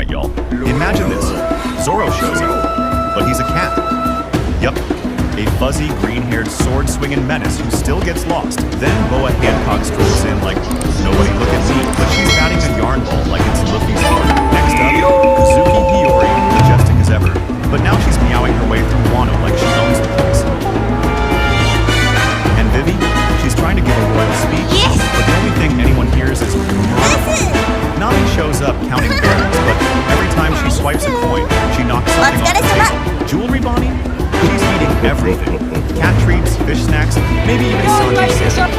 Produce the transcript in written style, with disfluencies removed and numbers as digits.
Alright, y'all. Imagine this. Zorro shows up, but he's a cat. Yup. A fuzzy, green-haired, sword-swinging menace who still gets lost. Then Boa Hancock strolls in like, nobody look at me, but she's batting a yarn ball like it's Luffy's party. Next up, Kazuki Hiyori, majestic as ever. But now she's meowing her way through Wano like she owns the place. And Vivi, she's trying to give a royal speech, but the only thing anyone hears is Nami shows up counting berries, but every time she swipes a coin, she knocks something off the table. Jewelry Bonnie? She's eating everything. Cat treats, fish snacks, maybe even Sanji's salmon.